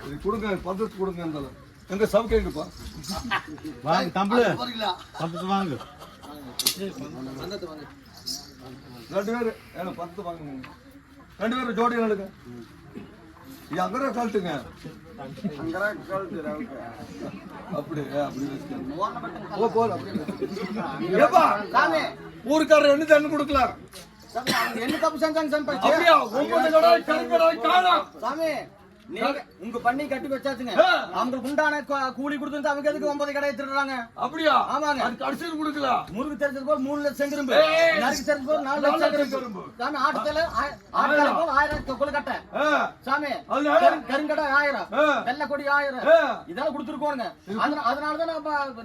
இது கொடுங்க, பந்தத்து கொடுங்க. இருந்தாலும் எங்க சவுக்கைங்கப்பா வாங்க தம்பு பந்தத்து வாங்க. 2 பேர் ஏன்னா 10 வாங்க. 2 பேரும் ஜோடி நடுங்க. அங்கரா கழட்டுங்க. அப்படி ஊருக்காரர் என்ன தண்ணி கொடுக்கலாம். என்ன தப்பு செஞ்சாங்க சாமி? உங்க பண்ணி கட்டி வச்சாச்சுங்க. அவங்களுக்கு உண்டான கூலி கொடுத்து அவங்க எதுக்கு 9 கடையை திருடுறாங்க? அப்படியா? ஆமாங்க. அது கடைசியில் கொடுக்கலாம். முருகு தெரிஞ்சதுக்கு ஒரு 3 லட்சம் செங்கரும்பு, நறுக்கு தெரிஞ்சதுக்கு ஒரு 4 லட்சம் செங்கரும்பு. சாமி ஆட்டத்துல 1000 கொலை கட்டை சாமி, கருங்கடை 1000, வெள்ளை கொடி 1000 இதெல்லாம் கொடுத்துருக்கோங்க. அதனாலதான்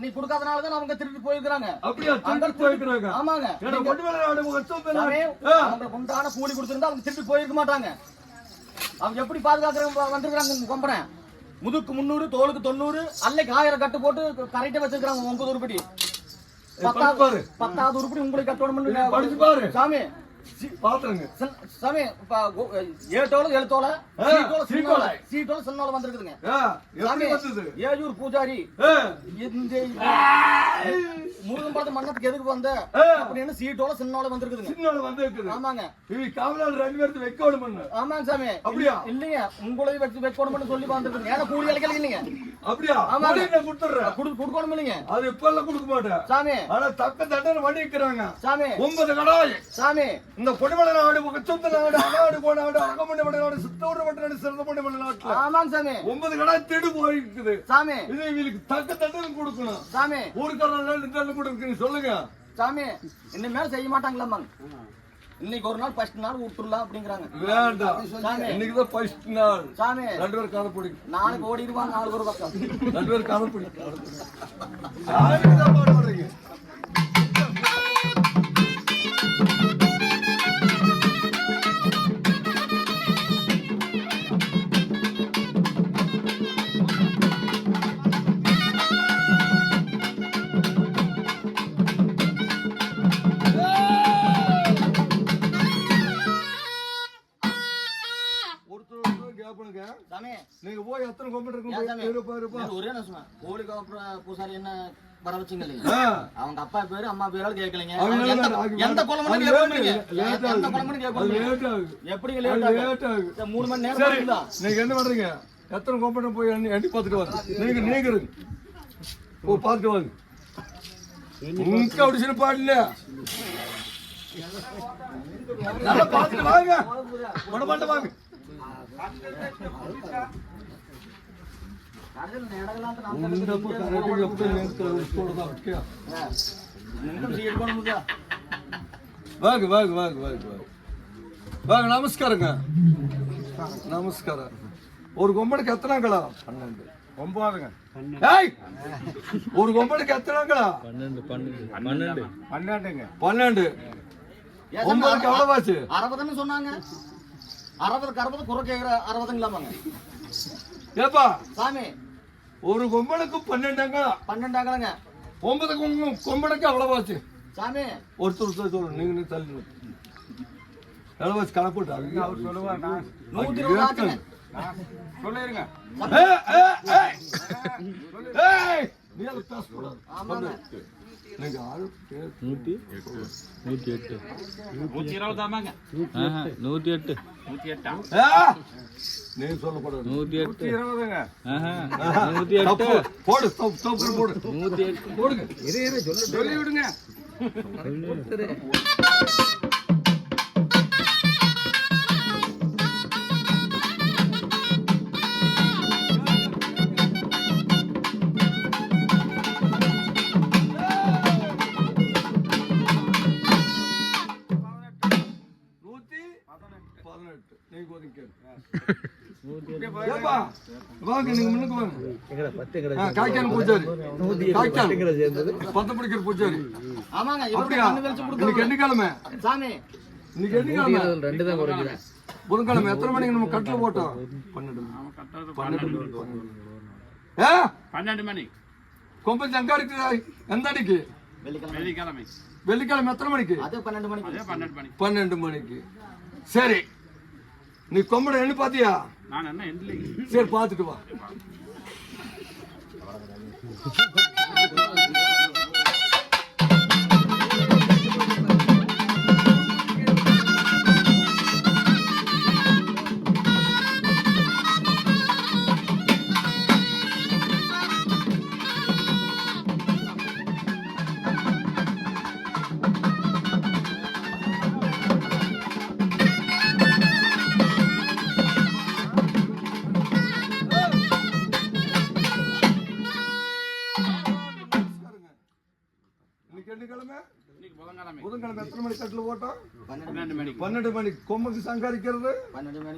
நீ கொடுக்காதனாலதான் அவங்க திருட்டு போயிருக்காங்க. அப்படியா? போயிருக்காங்க. ஆமாங்க. அவங்களுக்கு உண்டான கூலி கொடுத்திருந்தா அவங்க திருட்டு போயிருக்க மாட்டாங்க. அவங்க எப்படி பாதுகாக்கிறவங்க வந்திருக்காங்க. கொம்பனை முதுக்கு 300, தோலுக்கு 90, அல்லைக்கு 1000 கட்டு போட்டு கரெக்டா வச்சிருக்காங்க. 9 உருப்படி 10வது உருப்படி உங்களுக்கு கட்டணும் படிச்சு பாரு சாமி. பாத்துருங்க சாமி. 7 தோலை 7 தோலை சீட்டோல சின்னோல வந்திருக்குதுங்க. ஏஜூர் பூஜாரி முருகன் படத்தை மன்னத்துக்கு எதுக்கு வந்த அப்படின்னு சீட்டோல சின்னோல வந்திருக்குதுங்க. ஆமாங்க. காவலாளர் 2 பேருக்கு வைக்கணும். ஆமாங்க சாமி. அப்படியா? இல்லைங்க, உங்களை வைக்கணும்னு சொல்லி வந்துருக்குங்க. ஏன்னா கூலி அழைக்கல இல்லைங்க. அப்படியா? ஆமாங்க. கொடுத்துறேன். கொடுக்கணும் இல்லைங்க. அது இப்ப எல்லாம் கொடுக்க மாட்டேன் சாமி. ஆனா தக்க தண்டனை வண்டி வைக்கிறாங்க சாமி. 9 கடாய் சாமி. இந்த பொடிமலை நாடு, சொந்த நாடு, அகாடு கோநாடு, அகமண்டி நாடு, சித்தோடு நாடு, சிறந்த பொடிமலை நாட்டுல ஆமாங்க சாமி 9 கடாய் தேடு போயிருக்குது சாமி. இது இவங்களுக்கு தக்க தண்டனை கொடுக்கணும் சாமி. சாமி. ஊருக்காரங்க கொடுக்குறீங்க சொல்லுங்க சாமி. இன்னும் மேல செய்ய மாட்டாங்களா? இன்னைக்கு ஒரு நாள் ஃபர்ஸ்ட் நாள் விட்டுறலாம் அப்படிங்கிறாங்க. வேண்டாம் சாமி. இன்னைக்குதான் ஃபர்ஸ்ட் நாள் சாமி. 2 பேர் கதை பிடிக்கும். நாளைக்கு ஓடிடுவாங்க 4 ஒரு பக்கம். 2 பேர் கதை பிடிக்கும். யாருக்கு தான் பாடுறீங்க? நீங்க போய் எத்தனை கொம்பன் இருக்கு ஒரே நிமிஷம். கோழி பூசாரி என்ன வர வச்சுங்க இல்லைங்க. அவங்க அப்பா பேரு அம்மா பேரால கேட்கலீங்க. எந்த குழம்பு எப்படி லேட் ஆகும்? 3 மணி நேரம். நீங்க என்ன பண்றீங்க? எத்தனை கொம்பன் போய் எண்ணி பார்த்துட்டு வாங்க. நீங்க இருங்க. ஓ பார்த்துட்டு வாங்க. உங்க அப்படி சின்ன பாடல நல்லா பார்த்துட்டு வாங்க. உடமாட்ட வாங்க. வாங்க. நமஸ்காரங்க. நமஸ்காரம். ஒரு கொம்பனுக்கு எத்தனாங்களா? 12. 9ங்க. ஒரு கொம்பனுக்கு எத்தனாங்களா? 12. 12. 9க்கு எவ்வளவாச்சு? 60ன்னு சொன்னாங்க. 60 குறை கேக்குற 60ங்களாமாங்க. ஏப்பா சாமி. ஒரு கொம்பனுக்கு 12ங்களா? 12ங்களங்க. 9 கொம்பனுக்கு எவ்வளவாச்சு சாமி? ஒருத்தர் சொல்லுங்க. நீங்க தள்ளி எவ்வளவாச்சு கணக்கு அவர் சொல்லுவார். 120 சொல்லிருங்க. நீங்க 108. 108. நீங்க சொல்லக்கூடாது. 120ங்க. 108 போடு. போடு. 108 போடுங்க. சொல்லி விடுங்க. வாங்க நீங்க முன்னுக்கு வாங்க. காய்க்கான் பூஜாரி. பத்து பிடிக்கிற பூஜாரி. ஆமாங்க. அப்படியா? இன்னைக்கு என்ன கிழமை சாமி? இன்னைக்கு என்ன கிழமை? 2 தான் குறைக்குது. புதன்கிழமை. எத்தனை மணிக்கு நம்ம கட்டில போட்டோம்? 12 மணி. கொம்பன் சங்கா இருக்கு. எந்த அடிக்கு? வெள்ளிக்கிழமை. எத்தனை மணிக்கு? 12 மணிக்கு. சரி, நீ கொம்பனை எண்ணி பாத்தியா? நான் என்ன எண்ட்ல சரி பார்த்துட்டு வா. இன்னைக்கு என்ன கிழமை? இன்னைக்கு புதன்கிழமை புதன்கிழமை எத்தனை மணி கட்டில் போட்டோம்? 12 மணிக்கு 12 மணிக்கு. கொம்புக்கு சங்காரிக்கிறது 12 மணி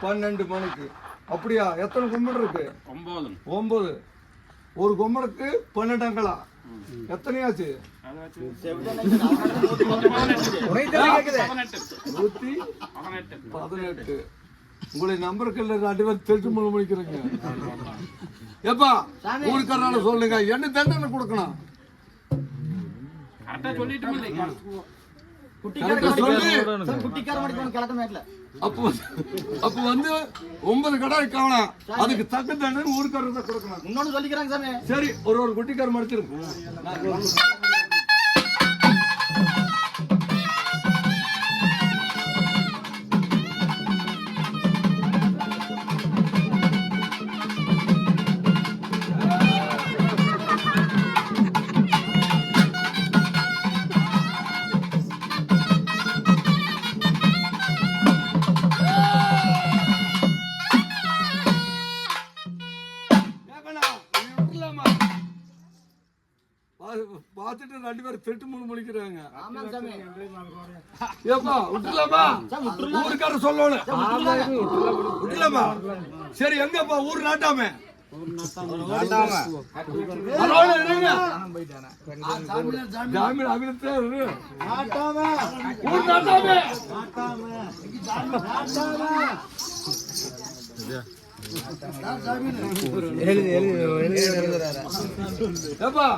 12 மணிக்கு. அப்படியா? எத்தனை கொம்பன் இருக்கு? 9 9. ஒரு கொம்பனுக்கு 12 அங்களா. எத்தனையாச்சு? 118. உங்களுடைய நம்பருக்கு ரெண்டு பேர் தெரிஞ்சு முடிக்கிறீங்க. எப்பா ஊருக்காரனால சொல்லுங்க, என்ன தண்டனை கொடுக்கணும்? கரெக்டா சொல்லிட்டு அப்ப வந்து 9 கடை காணோம். அதுக்கு தக்க தண்டனை ஊருக்காரர் தான் கொடுக்கணும். இன்னொன்னு சொல்லிக்கிறாங்க சாமி. சரி, ஒரு குட்டிக்காரர் மடிச்சிருங்க. பார்த்துட்டு 2 பேரும் திருட்டு முழிக்கிறாங்க. ஏப்பா விட்டுலாமா? ஊருக்காரர் சொல்லணும். விட்டுலாமா? சரி, எங்கப்பா ஊர் நாட்டாமே? ஜாமீன் அவிழ்த்தே ஊர் நாட்டாமே. ஏப்பா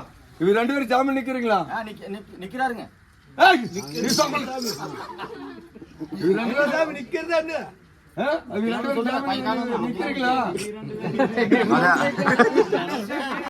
இவங்க 2 பேரும் ஜாமீன் நிக்கிறீங்களா? நிக்கிறாருங்க. இவங்க 2 பேரும் ஜாமீன் நிக்கிறதா என்ன? நிக்கிறீங்களா?